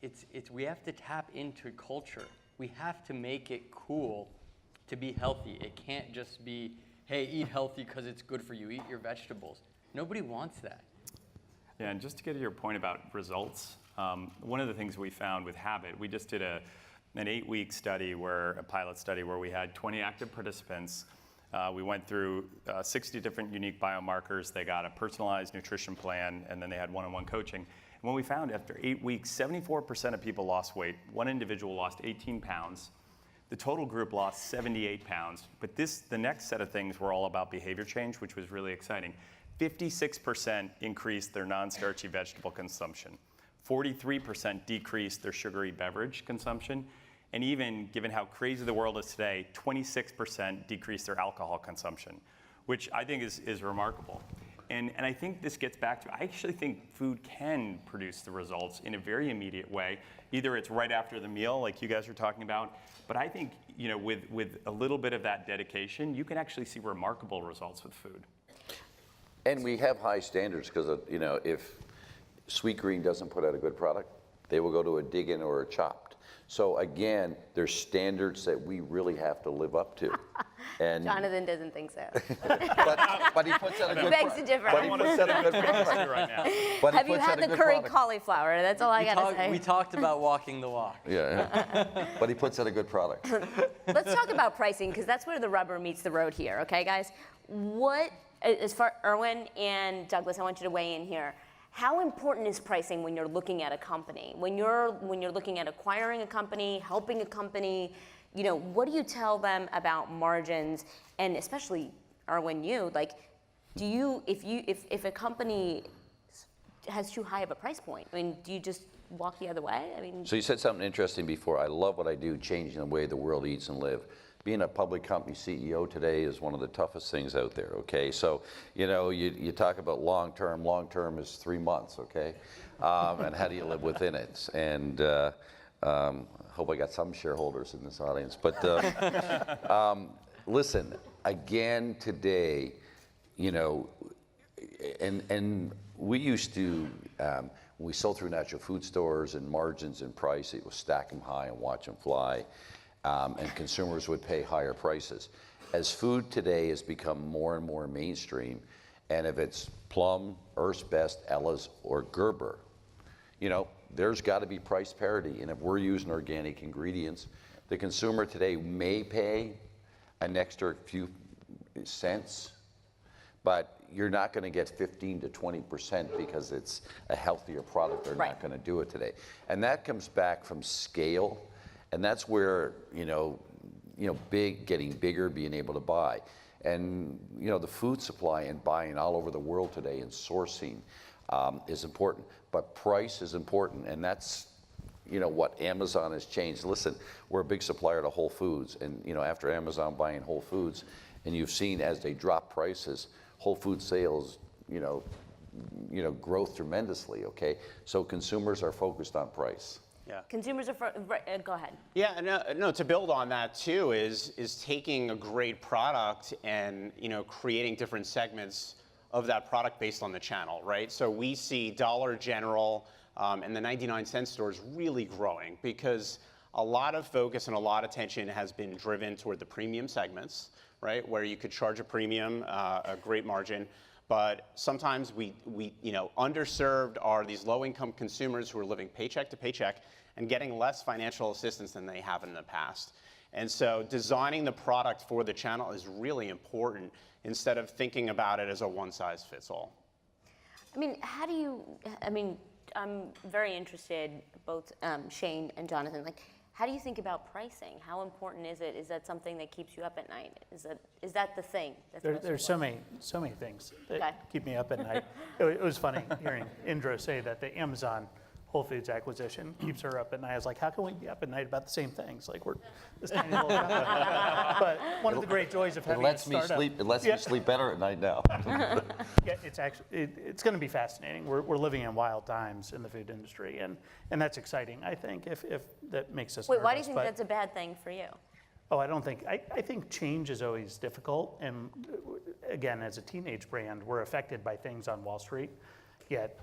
Speaker 3: We have to tap into culture. We have to make it cool to be healthy. It can't just be, hey, eat healthy because it's good for you. Eat your vegetables. Nobody wants that.
Speaker 2: Yeah, and just to get to your point about results, one of the things we found with Habit, we just did an 8-week study, a pilot study where we had 20 active participants. We went through 60 different unique biomarkers. They got a personalized nutrition plan, and then they had one-on-one coaching. And what we found after 8 weeks, 74% of people lost weight. One individual lost 18 pounds. The total group lost 78 pounds. But the next set of things were all about behavior change, which was really exciting. 56% increased their non-starchy vegetable consumption. 43% decreased their sugary beverage consumption. And even, given how crazy the world is today, 26% decreased their alcohol consumption, which I think is remarkable. And I think this gets back to, I actually think food can produce the results in a very immediate way. Either it's right after the meal, like you guys were talking about, but I think, you know, with a little bit of that dedication, you can actually see remarkable results with food.
Speaker 4: And we have high standards because, you know, if Sweet Green doesn't put out a good product, they will go to a Dig-In or a Chopped. So again, there's standards that we really have to live up to. And
Speaker 1: Jonathan doesn't think so.
Speaker 4: but he puts out a good
Speaker 1: Begs to differ.
Speaker 4: But he puts out a good product
Speaker 2: right now.
Speaker 4: But he
Speaker 1: Have you
Speaker 4: puts out
Speaker 1: had
Speaker 4: a
Speaker 1: the
Speaker 4: good
Speaker 1: curry
Speaker 4: product.
Speaker 1: cauliflower? That's all I gotta say.
Speaker 3: We talked about walking the walk.
Speaker 4: Yeah. But he puts out a good product.
Speaker 1: Let's talk about pricing, because that's where the rubber meets the road here, okay, guys? What, as far, Erwin and Douglas, I want you to weigh in here. how important is pricing when you're looking at a company? When you're looking at acquiring a company, helping a company, what do you tell them about margins? And especially, Erwin, if a company has too high of a price point, do you just walk the other way?
Speaker 4: So you said something interesting before. I love what I do, changing the way the world eats and live. Being a public company CEO today is one of the toughest things out there, okay? So, you talk about long-term. Long-term is 3 months, okay? And how do you live within it? And hope I got some shareholders in this audience. But listen, again today, and we used to, we sold through natural food stores and margins and price, it was stack them high and watch them fly. And consumers would pay higher prices. As food today has become more and more mainstream, and if it's Plum, Earth's Best, Ella's, or Gerber, there's got to be price parity. And if we're using organic ingredients, the consumer today may pay an extra few cents, but you're not going to get 15 to 20% because it's a healthier product. They're not going to do it today. And that comes back from scale. And that's where, getting bigger, being able to buy. And, the food supply and buying all over the world today and sourcing is important. But price is important. And that's, what Amazon has changed. Listen, we're a big supplier to Whole Foods. And, after Amazon buying Whole Foods, and you've seen as they drop prices, Whole Food sales, grow tremendously, okay? So consumers are focused on price.
Speaker 5: Yeah.
Speaker 1: Consumers are, go ahead.
Speaker 5: Yeah, no, to build on that too is taking a great product and, creating different segments of that product based on the channel, right? So we see Dollar General and the 99-cent stores really growing because a lot of focus and a lot of attention has been driven toward the premium segments, right? Where you could charge a premium, a great margin. But sometimes we underserved are these low-income consumers who are living paycheck to paycheck and getting less financial assistance than they have in the past. And so designing the product for the channel is really important instead of thinking about it as a one-size-fits-all.
Speaker 1: I'm very interested, both Shane and Jonathan, how do you think about pricing? How important is it? Is that something that keeps you up at night? Is that the thing?
Speaker 6: There's so many things that keep me up at night. It was funny hearing Indra say that the Amazon Whole Foods acquisition keeps her up at night. I was like, how can we be up at night about the same things? We're this tiny little company. But one of the great joys of having a startup.
Speaker 4: It lets me sleep better at night now.
Speaker 6: Yeah, it's going to be fascinating. We're living in wild times in the food industry, and that's exciting. I think if that makes us.
Speaker 1: Wait, why do you think that's a bad thing for you?
Speaker 6: Oh, I think change is always difficult, and again, as a teenage brand, we're affected by things on Wall Street. Yet,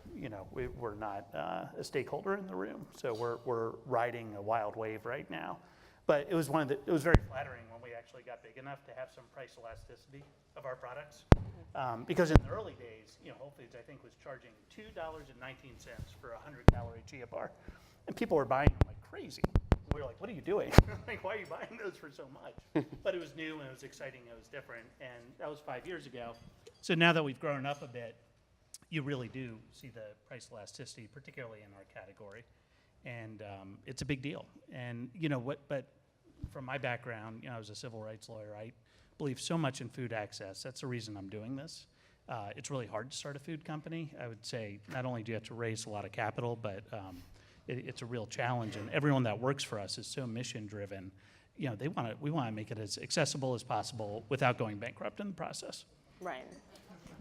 Speaker 6: we're not a stakeholder in the room, so we're riding a wild wave right now. But it was very flattering when we actually got big enough to have some price elasticity of our products, because in the early days, Whole Foods I think was charging $2.19 for a 100-calorie chia bar, and people were buying them like crazy. We were like, "What are you doing? Why are you buying those for so much?" But it was new and it was exciting. It was different, and that was 5 years ago. So now that we've grown up a bit, you really do see the price elasticity, particularly in our category, and it's a big deal. And but from my background, I was a civil rights lawyer. I believe so much in food access. That's the reason I'm doing this. It's really hard to start a food company. I would say not only do you have to raise a lot of capital, but it's a real challenge. And everyone that works for us is so mission driven. We want to make it as accessible as possible without going bankrupt in the process.
Speaker 1: Right.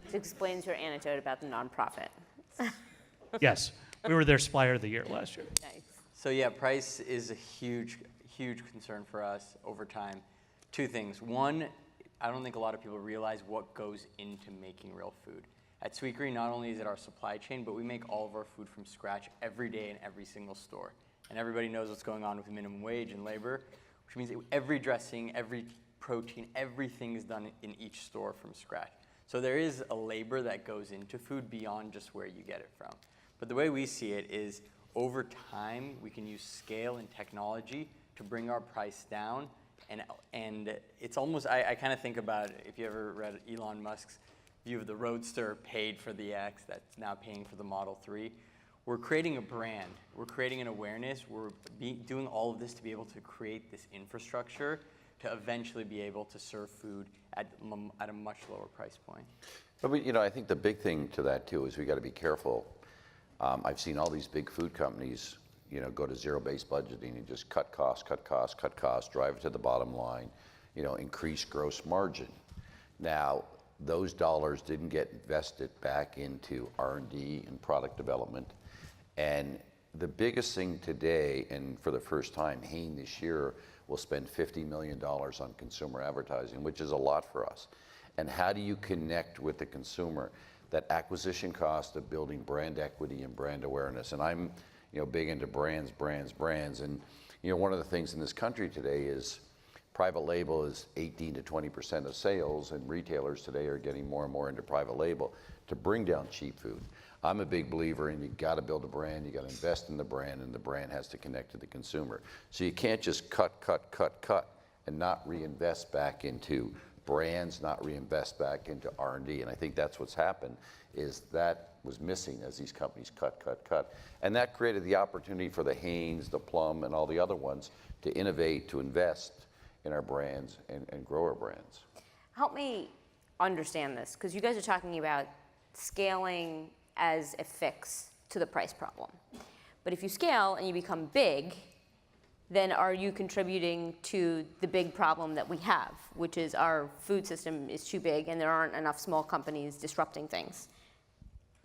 Speaker 1: This explains your anecdote about the nonprofit.
Speaker 6: Yes, we were their supplier of the year last year.
Speaker 1: Nice.
Speaker 3: So yeah, price is a huge concern for us over time. Two things. One, I don't think a lot of people realize what goes into making real food. At Sweetgreen, not only is it our supply chain, but we make all of our food from scratch every day in every single store. And everybody knows what's going on with minimum wage and labor, which means every dressing, every protein, everything is done in each store from scratch. So there is a labor that goes into food beyond just where you get it from. But the way we see it is over time, we can use scale and technology to bring our price down. And it's almost, I kind of think about, if you ever read Elon Musk's view of the Roadster paid for the X, that's now paying for the Model 3. We're creating a brand. We're creating an awareness. We're doing all of this to be able to create this infrastructure to eventually be able to serve food at a much lower price point.
Speaker 4: But I think the big thing to that too is we got to be careful. I've seen all these big food companies, go to zero-based budgeting and just cut costs, drive it to the bottom line, increase gross margin. Now, those dollars didn't get invested back into R&D and product development. And the biggest thing today, and for the first time, Hain this year will spend $50 million on consumer advertising, which is a lot for us. And how do you connect with the consumer? That acquisition cost of building brand equity and brand awareness. And I'm, big into brands. And, one of the things in this country today is private label is 18 to 20% of sales, and retailers today are getting more and more into private label to bring down cheap food. I'm a big believer in you got to build a brand, you got to invest in the brand, and the brand has to connect to the consumer. So you can't just cut, and not reinvest back into brands, not reinvest back into R&D. And I think that's what's happened, is that was missing as these companies cut. And that created the opportunity for the Hain's, the Plum, and all the other ones to innovate, to invest in our brands and grow our brands.
Speaker 1: Help me understand this, because you guys are talking about scaling as a fix to the price problem. But if you scale and you become big, then are you contributing to the big problem that we have, which is our food system is too big and there aren't enough small companies disrupting things?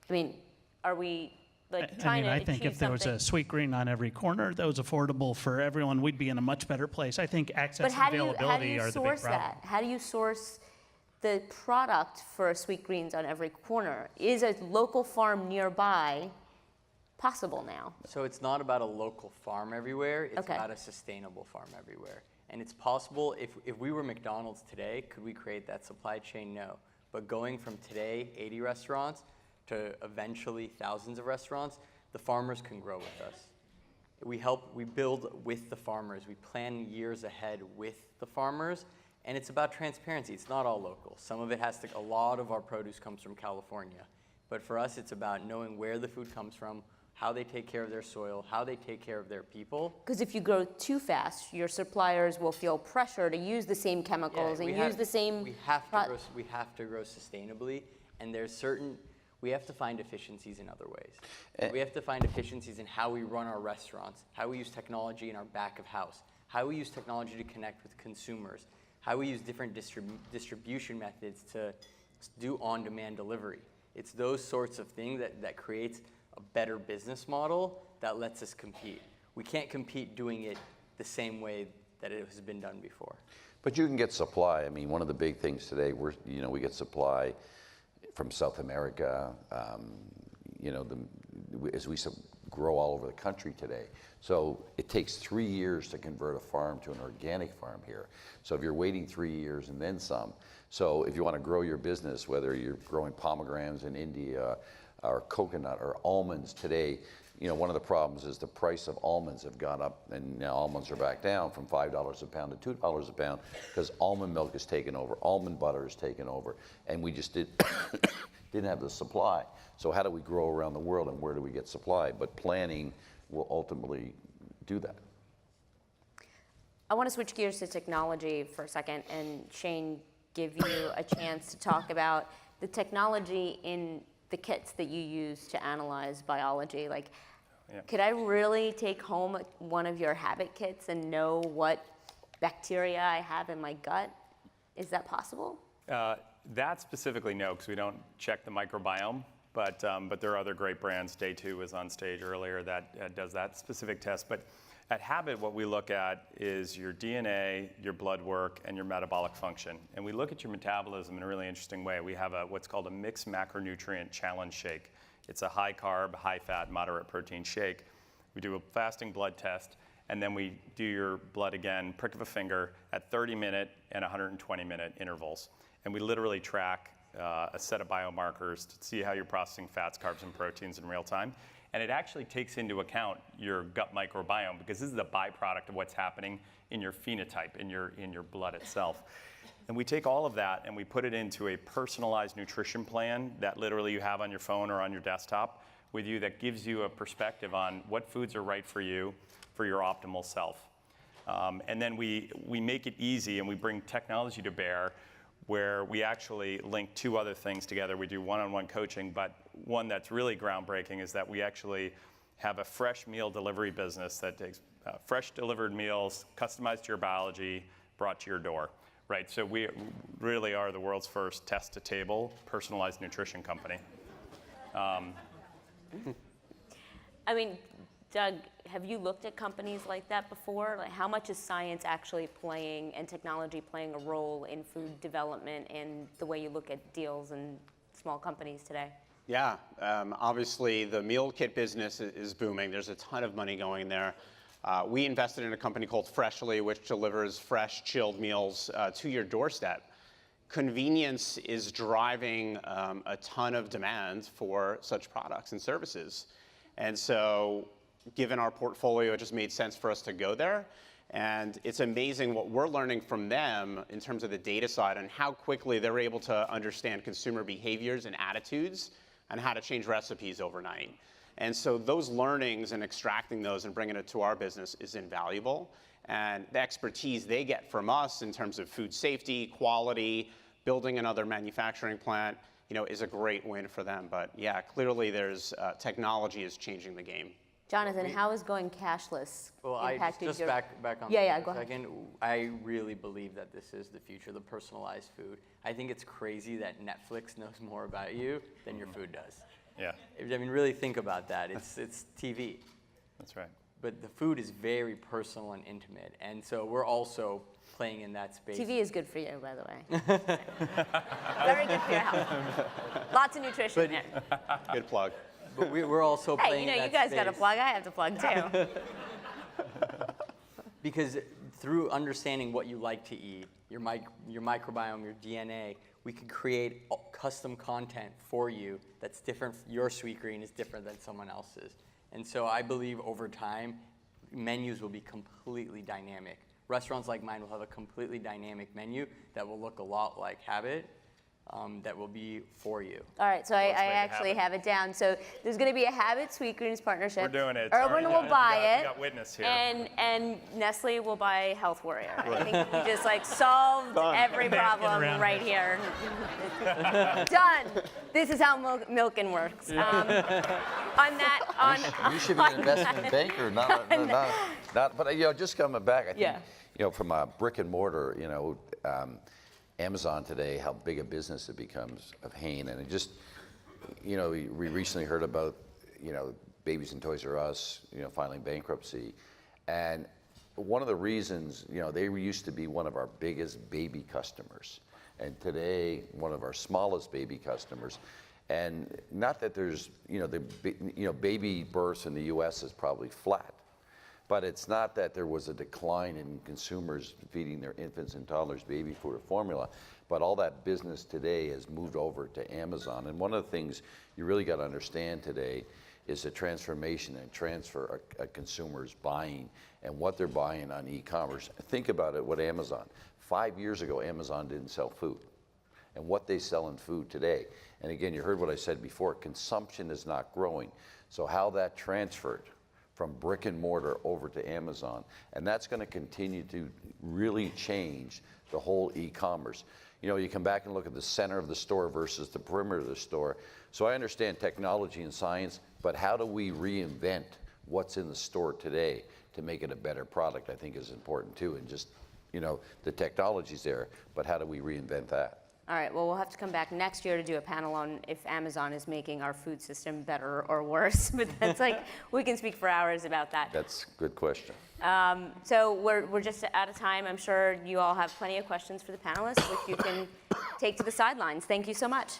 Speaker 1: I mean, are we trying to
Speaker 7: I think
Speaker 1: achieve
Speaker 7: if there was
Speaker 1: something?
Speaker 7: a Sweet Green on every corner that was affordable for everyone, we'd be in a much better place. I think access
Speaker 1: But
Speaker 7: and
Speaker 1: how do
Speaker 7: availability
Speaker 1: you
Speaker 7: are the
Speaker 1: source
Speaker 7: big problem.
Speaker 1: that? How do you source the product for Sweet Greens on every corner? Is a local farm nearby possible now?
Speaker 3: So it's not about a local farm everywhere, it's
Speaker 1: Okay.
Speaker 3: about a sustainable farm everywhere. And it's possible, if we were McDonald's today, could we create that supply chain? No. But going from today, 80 restaurants, to eventually thousands of restaurants, the farmers can grow with us. We build with the farmers. We plan years ahead with the farmers, and it's about transparency. It's not all local. Some of it a lot of our produce comes from California. But for us, it's about knowing where the food comes from, how they take care of their soil, how they take care of their people.
Speaker 1: Because if you grow too fast, your suppliers will feel pressure to use the same chemicals and use the same.
Speaker 3: We have to grow sustainably, and we have to find efficiencies in other ways. We have to find efficiencies in how we run our restaurants, how we use technology in our back of house, how we use technology to connect with consumers, how we use different distribution methods to do on-demand delivery. It's those sorts of things that creates a better business model that lets us compete. We can't compete doing it the same way that it has been done before.
Speaker 4: But you can get supply. I mean, one of the big things today, we get supply from South America, as we grow all over the country today. So it takes 3 years to convert a farm to an organic farm here. So if you're waiting 3 years and then some, so if you want to grow your business, whether you're growing pomegranates in India or coconut or almonds today, one of the problems is the price of almonds have gone up, and now almonds are back down from $5 a pound to $2 a pound because almond milk is taken over, almond butter is taken over, and we just didn't have the supply. So how do we grow around the world, and where do we get supply? But planning will ultimately do that.
Speaker 1: I want to switch gears to technology for a second, and Shane, give you a chance to talk about the technology in the kits that you use to analyze biology. Could I really take home one of your habit kits and know what bacteria I have in my gut? Is that possible?
Speaker 2: That specifically, no, because we don't check the microbiome. But there are other great brands. Day 2 was on stage earlier that does that specific test. But at Habit, what we look at is your DNA, your blood work, and your metabolic function. And we look at your metabolism in a really interesting way. We have what's called a mixed macronutrient challenge shake. It's a high carb, high fat, moderate protein shake. We do a fasting blood test, and then we do your blood again, prick of a finger, at 30-minute and 120-minute intervals. And we literally track a set of biomarkers to see how you're processing fats, carbs, and proteins in real time. And it actually takes into account your gut microbiome, because this is a byproduct of what's happening in your phenotype, in your blood itself. And we take all of that and we put it into a personalized nutrition plan that literally you have on your phone or on your desktop with you that gives you a perspective on what foods are right for you for your optimal self. And then we make it easy and we bring technology to bear where we actually link two other things together. We do one-on-one coaching, but one that's really groundbreaking is that we actually have a fresh meal delivery business that takes fresh delivered meals, customized to your biology, brought to your door, right? So we really are the world's first test-to-table personalized nutrition company.
Speaker 1: I mean, Doug, have you looked at companies like that before? Like, how much is science actually playing and technology playing a role in food development and the way you look at deals in small companies today?
Speaker 5: Yeah, obviously the meal kit business is booming. There's a ton of money going there. We invested in a company called Freshly, which delivers fresh, chilled meals to your doorstep. Convenience is driving a ton of demand for such products and services. And so, given our portfolio, it just made sense for us to go there. And it's amazing what we're learning from them in terms of the data side and how quickly they're able to understand consumer behaviors and attitudes and how to change recipes overnight. And so those learnings and extracting those and bringing it to our business is invaluable. And the expertise they get from us in terms of food safety, quality, building another manufacturing plant, is a great win for them. But yeah, clearly there's technology is changing the game.
Speaker 1: Jonathan, how is going cashless impacted
Speaker 3: just
Speaker 1: your...
Speaker 3: back on
Speaker 1: Yeah,
Speaker 3: that
Speaker 1: go
Speaker 3: for a
Speaker 1: ahead.
Speaker 3: second. I really believe that this is the future, the personalized food. I think it's crazy that Netflix knows more about you than your food does.
Speaker 2: Yeah,
Speaker 3: I mean, really think about that. It's TV.
Speaker 2: that's right.
Speaker 3: But the food is very personal and intimate. And so we're also playing in that space.
Speaker 1: TV is good for you, by the way. Very good for your health. Lots of nutrition there.
Speaker 5: Good plug.
Speaker 3: But we're also
Speaker 1: Hey,
Speaker 3: playing in
Speaker 1: you
Speaker 3: that
Speaker 1: guys got to
Speaker 3: space.
Speaker 1: plug. I have to plug too.
Speaker 3: Because through understanding what you like to eat, your microbiome, your DNA, we can create custom content for you that's different. Your sweet green is different than someone else's. And so I believe over time, menus will be completely dynamic. Restaurants like mine will have a completely dynamic menu that will look a lot like Habit, that will be for you.
Speaker 1: All right, so I
Speaker 2: make it
Speaker 1: actually
Speaker 2: happen.
Speaker 1: have it down. So there's going to be a Habit Sweetgreens partnership.
Speaker 2: We're doing it.
Speaker 1: Urban
Speaker 2: Sorry,
Speaker 1: will buy
Speaker 2: we
Speaker 1: it.
Speaker 2: got witness here.
Speaker 1: And Nestle will buy Health Warrior. I think we just solved every problem
Speaker 7: around
Speaker 1: right here. Done. This is how Milken works.
Speaker 4: You should be an investment banker, not. But just coming back, I think, from a brick and mortar, Amazon today, how big a business it becomes of Hain, and it just, we recently heard about, Babies and Toys R Us, filing bankruptcy, and one of the reasons, they used to be one of our biggest baby customers, and today one of our smallest baby customers. And not that there's, baby births in the U.S. is probably flat, but it's not that there was a decline in consumers feeding their infants and toddlers baby food or formula, but all that business today has moved over to Amazon. And one of the things you really got to understand today is the transformation and transfer of consumers buying and what they're buying on e-commerce. Think about it with Amazon. 5 years ago, Amazon didn't sell food. And what they sell in food today. And again, you heard what I said before, consumption is not growing. So how that transferred from brick and mortar over to Amazon, and that's going to continue to really change the whole e-commerce. You come back and look at the center of the store versus the perimeter of the store. So I understand technology and science, but how do we reinvent what's in the store today to make it a better product, I think is important too. And just, the technology's there, but how do we reinvent that?
Speaker 1: All right, well, we'll have to come back next year to do a panel on if Amazon is making our food system better or worse. But that's we can speak for hours about that.
Speaker 4: That's a good question.
Speaker 1: So we're just out of time. I'm sure you all have plenty of questions for the panelists, which you can take to the sidelines. Thank you so much.